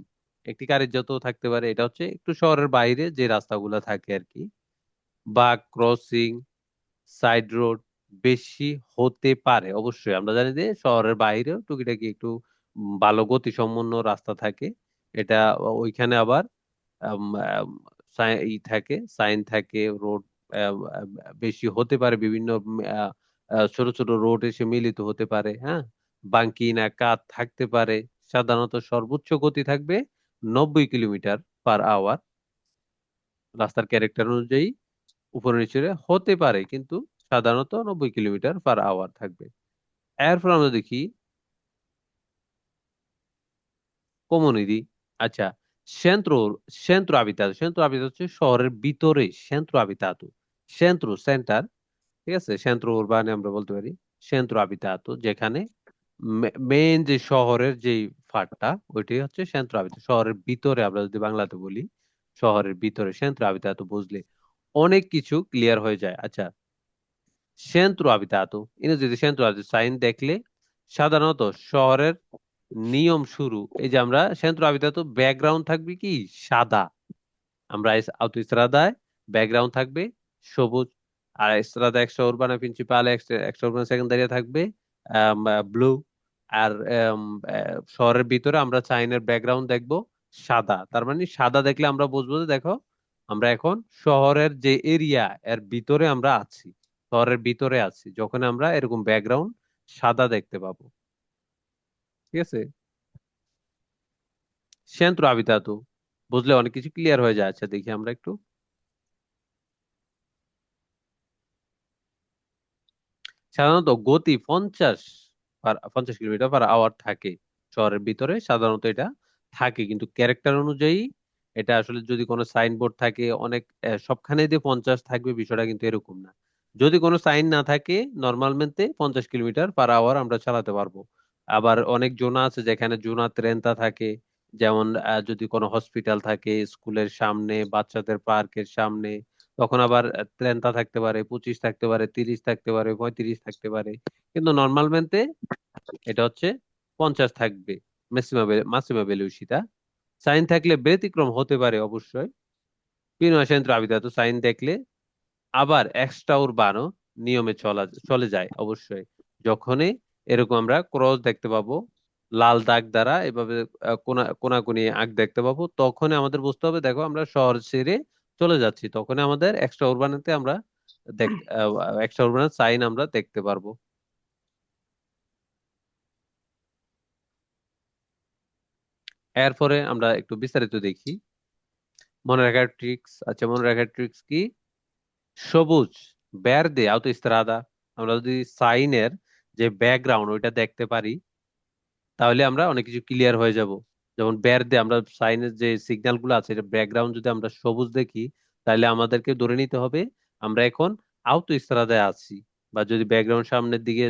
একটি কারিজ্জাত থাকতে পারে। এটা হচ্ছে একটু শহরের বাইরে যে রাস্তাগুলো থাকে আর কি। বা ক্রসিং, সাইড রোড বেশি হতে পারে। অবশ্যই আমরা জানি যে শহরের বাইরেও টুকিটাকি একটু ভালো গতিসম্পন্ন রাস্তা থাকে। এটা ওইখানে আবার আম, আম, থাকে, সাইন থাকে, রোড বেশি হতে পারে, বিভিন্ন ছোট ছোট রোড এসে মিলিত হতে পারে। হ্যাঁ, বাঙ্কি না কাত থাকতে পারে। সাধারণত সর্বোচ্চ গতি থাকবে 90 কিলোমিটার পার আওয়ার। রাস্তার ক্যারেক্টার অনুযায়ী উপরে নিচে হতে পারে, কিন্তু সাধারণত 90 কিলোমিটার পার আওয়ার থাকবে। এরপর আমরা দেখি কোমোনিদি। আচ্ছা, সেন্ট্রো সেন্ট্রো আবিতাতো। সেন্ট্রো আবিতাতো হচ্ছে শহরের ভিতরে সেন্ট্রো আবিতাতো। সেন্টার। ঠিক আছে, সেন্ট্রো উরবানে আমরা বলতে পারি সেন্ট্রো আবিতাতো, যেখানে মেইন যে শহরের যে ফাটটা, ওইটাই হচ্ছে সেন্ট্রো আবিতাতো। শহরের ভিতরে আমরা যদি বাংলাতে বলি, শহরের ভিতরে সেন্ট্রো আবিতাতো বুঝলে অনেক কিছু ক্লিয়ার হয়ে যায়। আচ্ছা, সেন্ট্রো আবিতাতো, ইংরেজিতে সেন্ট্রো আবিতাতো সাইন দেখলে সাধারণত শহরের নিয়ম শুরু। এই যে আমরা সেন্ট্রো আবিতাতো ব্যাকগ্রাউন্ড থাকবে কি সাদা। আমরা আউতো ইস্ত্রাদায় ব্যাকগ্রাউন্ড থাকবে সবুজ। আর ইস্ত্রাদা এক্সট্রা উরবানা প্রিন্সিপাল এক্সট্রা উরবানা সেকেন্ডারিয়া থাকবে ব্লু। আর শহরের ভিতরে আমরা সাইনের ব্যাকগ্রাউন্ড দেখবো সাদা। তার মানে সাদা দেখলে আমরা বুঝবো যে দেখো আমরা এখন শহরের যে এরিয়া এর ভিতরে আমরা আছি, শহরের ভিতরে আছি যখন আমরা এরকম ব্যাকগ্রাউন্ড সাদা দেখতে পাবো। ঠিক আছে, সেন্ত্র আবিতাতু বুঝলে অনেক কিছু ক্লিয়ার হয়ে যায়। আচ্ছা দেখি আমরা একটু। সাধারণত গতি 50 কিলোমিটার পার আওয়ার থাকে শহরের ভিতরে। সাধারণত এটা থাকে, কিন্তু ক্যারেক্টার অনুযায়ী এটা আসলে যদি কোনো সাইনবোর্ড থাকে অনেক সবখানে যে 50 থাকবে বিষয়টা কিন্তু এরকম না। যদি কোনো সাইন না থাকে নর্মাল মেনতে 50 কিলোমিটার পার আওয়ার আমরা চালাতে পারবো। আবার অনেক জোনা আছে যেখানে জোনা ত্রেনতা থাকে। যেমন যদি কোনো হসপিটাল থাকে, স্কুলের সামনে, বাচ্চাদের পার্কের সামনে, তখন আবার ত্রেনতা থাকতে পারে, 25 থাকতে পারে, 30 থাকতে পারে, 35 থাকতে পারে। কিন্তু নর্মাল মেনতে এটা হচ্ছে 50 থাকবে। মাসিমা ভেলোসিটা। সাইন থাকলে ব্যতিক্রম হতে পারে অবশ্যই। পিনোসেন্ত্র আবিদাতো সাইন দেখলে আবার এক্সট্রা উরবানো নিয়মে চলে যায় অবশ্যই। যখনই এরকম আমরা ক্রস দেখতে পাবো লাল দাগ দ্বারা এভাবে কোনাকুনি আঁক দেখতে পাবো, তখন আমাদের বুঝতে হবে দেখো আমরা শহর ছেড়ে চলে যাচ্ছি। তখন আমাদের এক্সট্রা উরবানেতে আমরা দেখ এক্সট্রা উরবানের সাইন আমরা দেখতে পারবো। এরপরে আমরা একটু বিস্তারিত দেখি মনে রাখার ট্রিক্স। আচ্ছা, মনে রাখার ট্রিক্স কি? সবুজ verde autoestrada। আমরা যদি সাইনের যে ব্যাকগ্রাউন্ড ওইটা দেখতে পারি, তাহলে আমরা অনেক কিছু ক্লিয়ার হয়ে যাব। যেমন verde, আমরা সাইনের যে সিগন্যাল গুলো আছে এটা ব্যাকগ্রাউন্ড যদি আমরা সবুজ দেখি, তাহলে আমাদেরকে ধরে নিতে হবে আমরা এখন আউতো ইস্ত্রাদায় আছি। বা যদি ব্যাকগ্রাউন্ড সামনের দিকে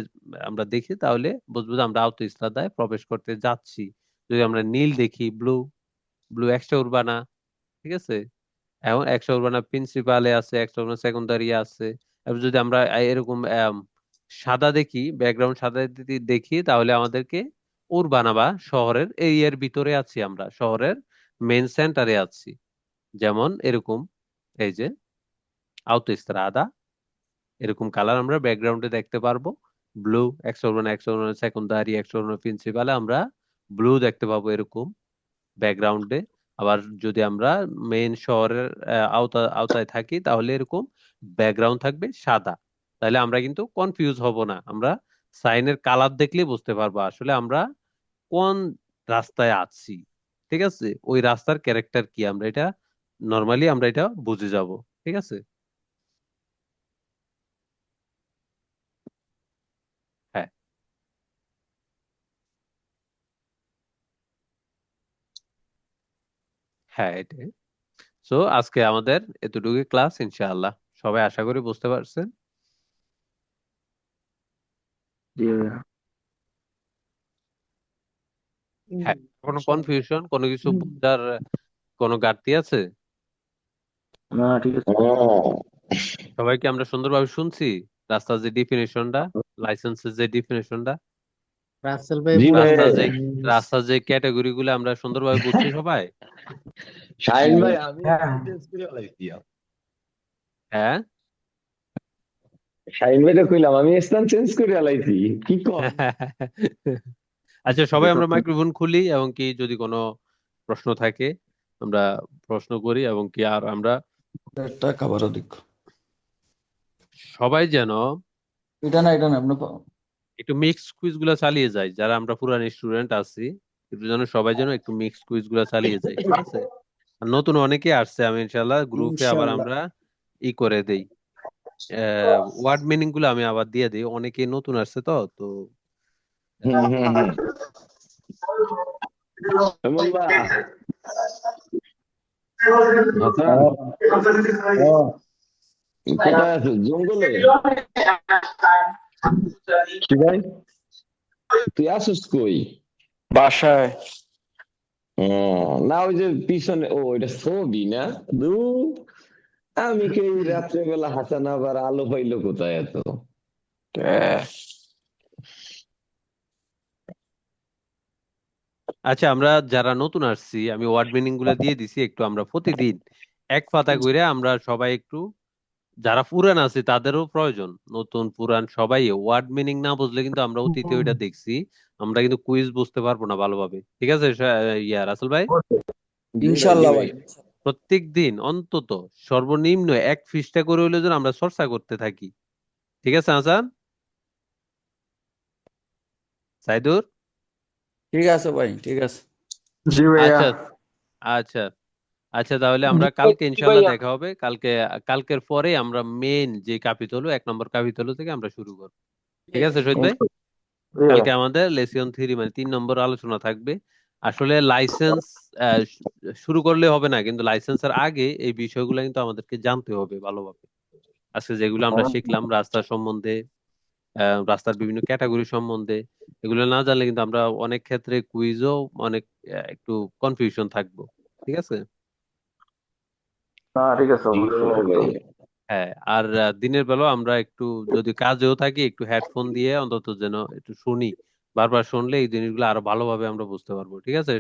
আমরা দেখি, তাহলে বুঝবো যে আমরা আউতো ইস্ত্রাদায় প্রবেশ করতে যাচ্ছি। যদি আমরা নীল দেখি, ব্লু, ব্লু এক্সট্রা উরবানা। ঠিক আছে, এখন একশো উর্বানা প্রিন্সিপালে আছে, একশো উর্বানা সেকেন্ডারি আছে। এবার যদি আমরা এরকম সাদা দেখি, ব্যাকগ্রাউন্ড সাদা যদি দেখি, তাহলে আমাদেরকে উরবানা বা শহরের এরিয়ার ভিতরে আছি, আমরা শহরের মেইন সেন্টারে আছি। যেমন এরকম, এই যে autostrada, এরকম কালার আমরা ব্যাকগ্রাউন্ডে দেখতে পারবো। ব্লু, এক্স সেকেন্ডারি, এক্স প্রিন্সিপালে আমরা ব্লু দেখতে পাবো এরকম ব্যাকগ্রাউন্ডে। আবার যদি আমরা মেইন শহরের আওতায় থাকি তাহলে এরকম ব্যাকগ্রাউন্ড থাকবে সাদা। তাহলে আমরা কিন্তু কনফিউজ হব না, আমরা সাইনের কালার দেখলেই বুঝতে পারবো আসলে আমরা কোন রাস্তায় আছি। ঠিক আছে, ওই রাস্তার ক্যারেক্টার কি আমরা এটা নর্মালি আমরা এটা বুঝে যাব। ঠিক আছে। হ্যাঁ, হ্যাঁ, এটাই। সো আজকে আমাদের এতটুকু ক্লাস, ইনশাআল্লাহ সবাই আশা করি বুঝতে পারছেন। জি ভাইয়া। হ্যাঁ, কোনো কনফিউশন, কোনো কিছু বুঝার কোনো ঘাটতি আছে? না, ঠিক আছে। সবাইকে আমরা সুন্দরভাবে শুনছি? রাস্তার যে ডিফিনেশনটা, লাইসেন্সের যে ডিফিনেশনটা, রাসেল ভাই জি বুঝছে রাস্তার ভাইয়া। যে রাস্তার যে ক্যাটাগরি গুলো আমরা সুন্দরভাবে বুঝছি সবাই। শাহিন ভাই আমি হ্যাঁ চেঞ্জ করে ফেলাইছি। হ্যাঁ। শাহিন ভাইটা কইলাম আমি স্থান চেঞ্জ করে ফেলাইছি, কি কর। আচ্ছা, সবাই আমরা মাইক্রোফোন খুলি এবং কি যদি কোনো প্রশ্ন থাকে আমরা প্রশ্ন করি, এবং কি আর আমরা একটা খাবারও দেখো সবাই যেন এটা না আপনি একটু মিক্স কুইজ গুলা চালিয়ে যাই। যারা আমরা পুরান স্টুডেন্ট আছি, একটু যেন সবাই যেন একটু মিক্স কুইজ গুলা চালিয়ে যাই। ঠিক আছে। আর নতুন অনেকে আসছে, আমি ইনশাল্লাহ গ্রুপে আবার ইনশাআল্লাহ আমরা করে দেই, ওয়ার্ড মিনিং গুলো আমি আবার দিয়ে দিই, অনেকে নতুন আসছে তো তো হুম হুম হুম। মোল্লা হাসান কোথায় আছো, জঙ্গলে? কি ভাই, তুই আসিস কই? বাসায়। ও, না ওই যে পিছনে, ও এটা ছবি না? দু আমি কে রাত্রেবেলা হাসান আবার আলো পাইলো কোথায় এত? আচ্ছা, আমরা যারা নতুন আসছি আমি ওয়ার্ড মিনিং গুলো দিয়ে দিছি, একটু আমরা প্রতিদিন এক পাতা করে আমরা সবাই একটু, যারা পুরান আছে তাদেরও প্রয়োজন, নতুন পুরান সবাই ওয়ার্ড মিনিং না বুঝলে কিন্তু আমরা অতীতে ওইটা দেখছি, আমরা কিন্তু কুইজ বুঝতে পারবো না ভালোভাবে। ঠিক আছে রাসেল ভাই, জি ভাই জি ইনশাআল্লাহ ভাই। ভাই প্রত্যেক দিন অন্তত সর্বনিম্ন এক পৃষ্ঠা করে হলে যেন আমরা চর্চা করতে থাকি। ঠিক আছে হাসান, সাইদুর? ঠিক আছে ভাই ঠিক আছে জি ভাইয়া। আচ্ছা, আচ্ছা, আচ্ছা, তাহলে আমরা কালকে জি ইনশাল্লাহ ভাইয়া। দেখা হবে। কালকের পরে আমরা মেন যে কাপিতল, 1 নম্বর কাপিতল থেকে আমরা শুরু করবো। ঠিক আছে শহীদ ভাই? জি ভাইয়া। কালকে আমাদের লেসন 3 মানে 3 নম্বর আলোচনা থাকবে। আসলে লাইসেন্স শুরু করলে হবে না, কিন্তু লাইসেন্সের আগে এই বিষয়গুলো কিন্তু আমাদেরকে জানতে হবে ভালোভাবে। আজকে যেগুলো আমরা শিখলাম রাস্তা সম্বন্ধে, রাস্তার বিভিন্ন ক্যাটাগরি সম্বন্ধে, এগুলো না জানলে কিন্তু আমরা অনেক ক্ষেত্রে কুইজও অনেক একটু কনফিউশন থাকবো। ঠিক আছে। না, ঠিক আছে, জি অবশ্যই। ভাই। হ্যাঁ, আর দিনের বেলা আমরা একটু যদি কাজেও থাকি একটু হেডফোন দিয়ে অন্তত যেন একটু শুনি, বারবার শুনলে এই জিনিসগুলো আরো ভালোভাবে আমরা বুঝতে পারবো। ঠিক আছে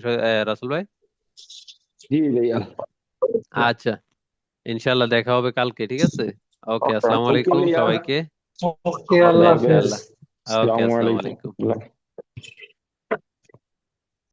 রাসেল ভাই? জি ভাইয়া। আচ্ছা, ইনশাল্লাহ দেখা হবে কালকে। ঠিক আছে। ওকে, ওকে। আসসালামু ওকে আলাইকুম ভাইয়া। সবাইকে। ওকে আল্লাহ হাফেজ ইনশাল্লাহ। ওকে, আসসালামু আসসালামু আলাইকুম। আলাইকুম।